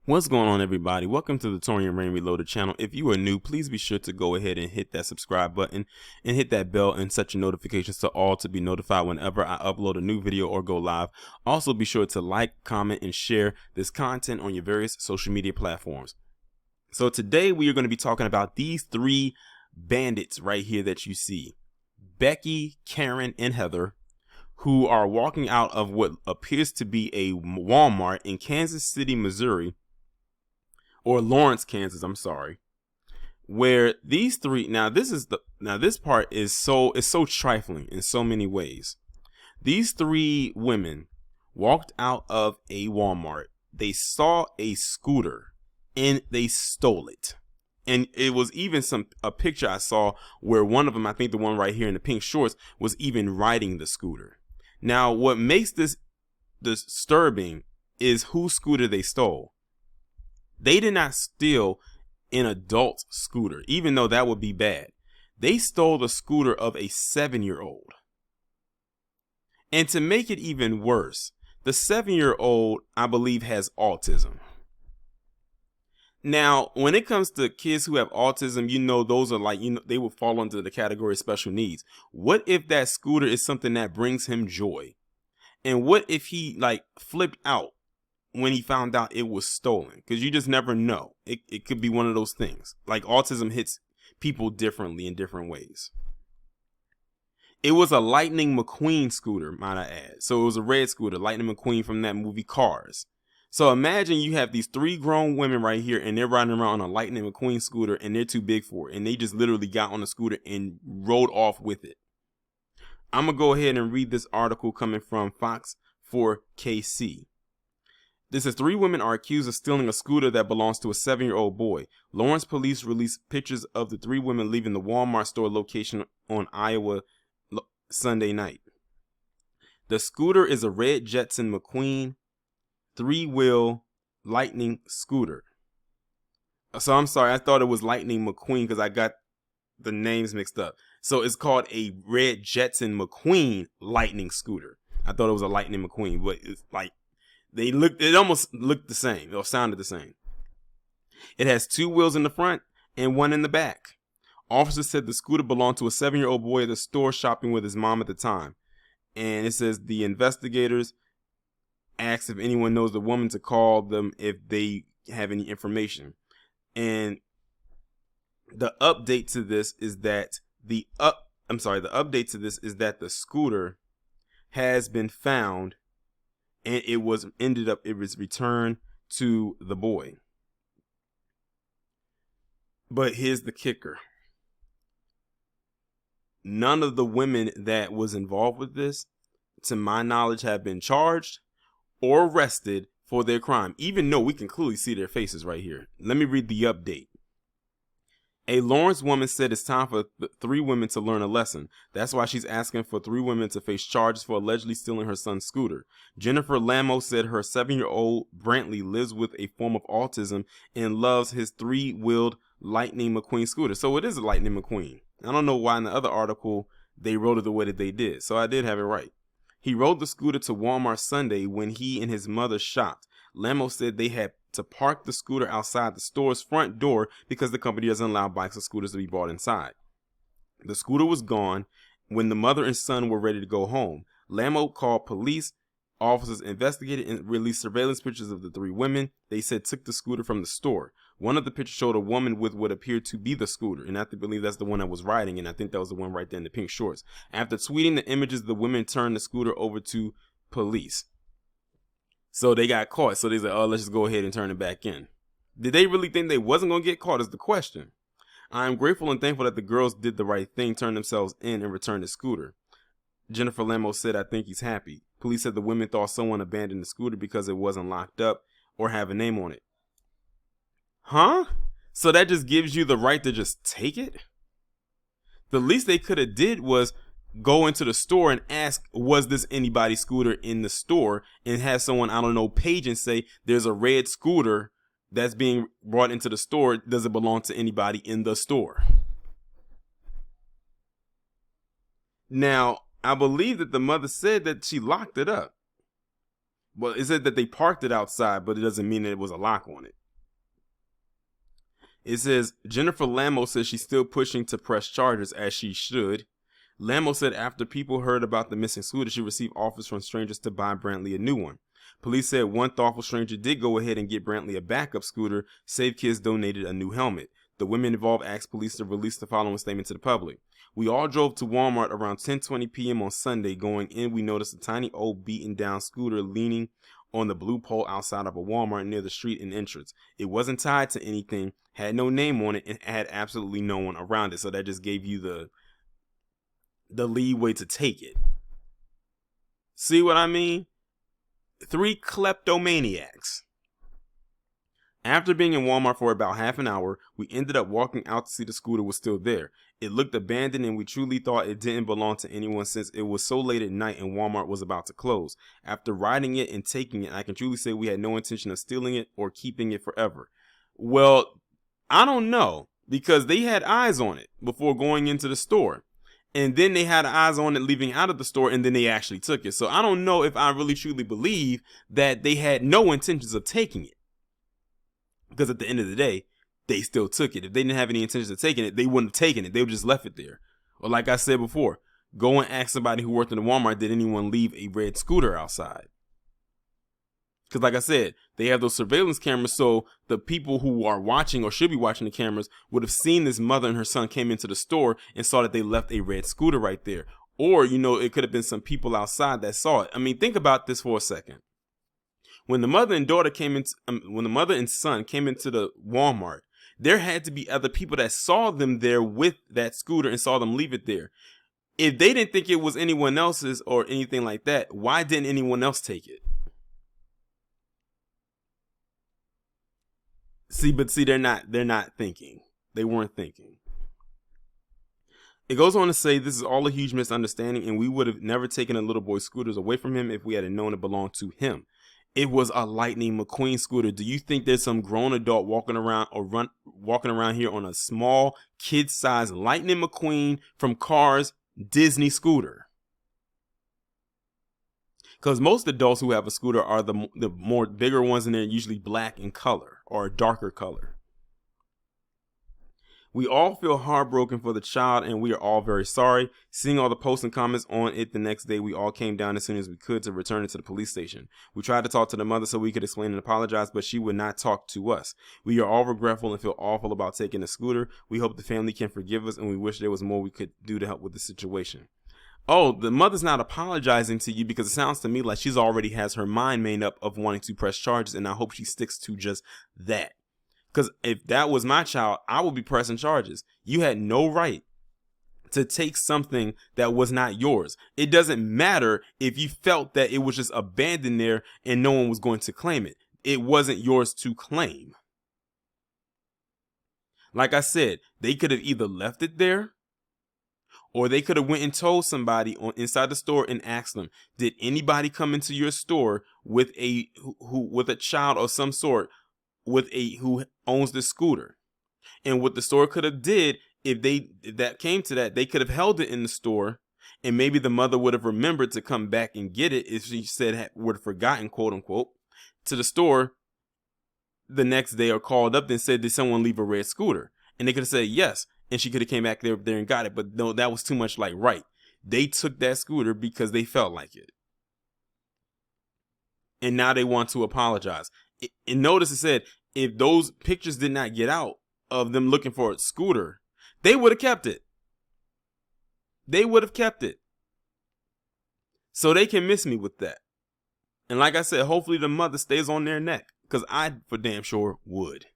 What's going on, everybody? Welcome to the Taurean Reloaded channel. If you are new, please be sure to go ahead and hit that subscribe button and hit that bell and set your notifications to all to be notified whenever I upload a new video or go live. Also, be sure to like, comment, and share this content on your various social media platforms. So today we are going to be talking about these three bandits right here that you see. Becky, Karen, and Heather, who are walking out of what appears to be a Walmart in Kansas City, Missouri, or Lawrence, Kansas, I'm sorry, where these three, this part is so trifling in so many ways. These three women walked out of a Walmart. They saw a scooter and they stole it. And it was even a picture I saw where one of them, I think the one right here in the pink shorts, was even riding the scooter. Now, what makes this disturbing is whose scooter they stole. They did not steal an adult scooter, even though that would be bad. They stole the scooter of a 7-year-old. And to make it even worse, the 7-year-old, I believe, has autism. Now, when it comes to kids who have autism, those are they would fall under the category of special needs. What if that scooter is something that brings him joy? And what if he flipped out when he found out it was stolen? Because you just never know. It could be one of those things. Like, autism hits people differently in different ways. It was a Lightning McQueen scooter, might I add. So it was a red scooter, Lightning McQueen from that movie Cars. So imagine you have these three grown women right here and they're riding around on a Lightning McQueen scooter and they're too big for it. And they just literally got on the scooter and rode off with it. I'm going to go ahead and read this article coming from Fox 4KC. This says 3 women are accused of stealing a scooter that belongs to a 7-year-old boy. Lawrence police released pictures of the 3 women leaving the Walmart store location on Iowa Sunday night. The scooter is a red Jetson McQueen 3-wheel Lightning scooter. So I'm sorry, I thought it was Lightning McQueen because I got the names mixed up. So it's called a red Jetson McQueen Lightning scooter. I thought it was a Lightning McQueen, but it's it almost looked the same or sounded the same. It has 2 wheels in the front and 1 in the back. Officers said the scooter belonged to a 7-year-old boy at the store shopping with his mom at the time. And it says the investigators asked if anyone knows the woman to call them if they have any information. And the update to this is that the scooter has been found. And it was returned to the boy. But here's the kicker. None of the women that was involved with this, to my knowledge, have been charged or arrested for their crime, even though we can clearly see their faces right here. Let me read the update. A Lawrence woman said it's time for 3 women to learn a lesson. That's why she's asking for 3 women to face charges for allegedly stealing her son's scooter. Jennifer Lamo said her 7-year-old Brantley lives with a form of autism and loves his 3-wheeled Lightning McQueen scooter. So it is a Lightning McQueen. I don't know why in the other article they wrote it the way that they did. So I did have it right. He rode the scooter to Walmart Sunday when he and his mother shopped. Lamo said they had to park the scooter outside the store's front door because the company doesn't allow bikes or scooters to be bought inside. The scooter was gone when the mother and son were ready to go home. Lamo called police. Officers investigated and released surveillance pictures of the 3 women. They said took the scooter from the store. One of the pictures showed a woman with what appeared to be the scooter, and I believe that's the one that was riding, and I think that was the one right there in the pink shorts. After tweeting the images, the women turned the scooter over to police. So they got caught. So they said, oh, let's just go ahead and turn it back in. Did they really think they wasn't going to get caught is the question. I am grateful and thankful that the girls did the right thing, turned themselves in, and returned the scooter. Jennifer Lamo said, I think he's happy. Police said the women thought someone abandoned the scooter because it wasn't locked up or have a name on it. Huh? So that just gives you the right to just take it? The least they could have did was go into the store and ask, was this anybody's scooter in the store, and have someone, I don't know, page and say, there's a red scooter that's being brought into the store. Does it belong to anybody in the store? Now, I believe that the mother said that she locked it up. Well, it said that they parked it outside, but it doesn't mean that it was a lock on it. It says Jennifer Lamo says she's still pushing to press charges, as she should. Lamo said after people heard about the missing scooter, she received offers from strangers to buy Brantley a new one. Police said one thoughtful stranger did go ahead and get Brantley a backup scooter. Save Kids donated a new helmet. The women involved asked police to release the following statement to the public. We all drove to Walmart around 10:20 p.m. on Sunday. Going in, we noticed a tiny old beaten down scooter leaning on the blue pole outside of a Walmart near the street and entrance. It wasn't tied to anything, had no name on it, and had absolutely no one around it. So that just gave you the leeway to take it. See what I mean? 3 kleptomaniacs. After being in Walmart for about half an hour, we ended up walking out to see the scooter was still there. It looked abandoned and we truly thought it didn't belong to anyone since it was so late at night and Walmart was about to close. After riding it and taking it, I can truly say we had no intention of stealing it or keeping it forever. Well, I don't know, because they had eyes on it before going into the store. And then they had eyes on it leaving out of the store, and then they actually took it. So I don't know if I really truly believe that they had no intentions of taking it. Because at the end of the day, they still took it. If they didn't have any intentions of taking it, they wouldn't have taken it. They would just left it there. Or like I said before, go and ask somebody who worked in the Walmart, did anyone leave a red scooter outside? Because like I said, they have those surveillance cameras, so the people who are watching or should be watching the cameras would have seen this mother and her son came into the store and saw that they left a red scooter right there. Or, it could have been some people outside that saw it. I mean, think about this for a second. When the mother and son came into the Walmart, there had to be other people that saw them there with that scooter and saw them leave it there. If they didn't think it was anyone else's or anything like that, why didn't anyone else take it? See, they're not thinking. They weren't thinking. It goes on to say this is all a huge misunderstanding and we would have never taken a little boy's scooters away from him if we had known it belonged to him. It was a Lightning McQueen scooter. Do you think there's some grown adult walking around here on a small kid-sized Lightning McQueen from Cars Disney scooter? Because most adults who have a scooter are the more bigger ones, and they're usually black in color or a darker color. We all feel heartbroken for the child, and we are all very sorry. Seeing all the posts and comments on it the next day, we all came down as soon as we could to return it to the police station. We tried to talk to the mother so we could explain and apologize, but she would not talk to us. We are all regretful and feel awful about taking the scooter. We hope the family can forgive us, and we wish there was more we could do to help with the situation. Oh, the mother's not apologizing to you because it sounds to me like she's already has her mind made up of wanting to press charges, and I hope she sticks to just that. Because if that was my child, I would be pressing charges. You had no right to take something that was not yours. It doesn't matter if you felt that it was just abandoned there and no one was going to claim it. It wasn't yours to claim. Like I said, they could have either left it there or they could have went and told somebody inside the store and asked them, did anybody come into your store with a child of some sort who owns the scooter? And what the store could have did, if that came to that, they could have held it in the store, and maybe the mother would have remembered to come back and get it if she would have forgotten, quote unquote, to the store the next day, or called up and said, did someone leave a red scooter? And they could have said yes, and she could have came back there and got it. But no, that was too much like right. They took that scooter because they felt like it, and now they want to apologize. And notice it said, if those pictures did not get out of them looking for a scooter, they would have kept it. They would have kept it. So they can miss me with that. And like I said, hopefully the mother stays on their neck, because I for damn sure would.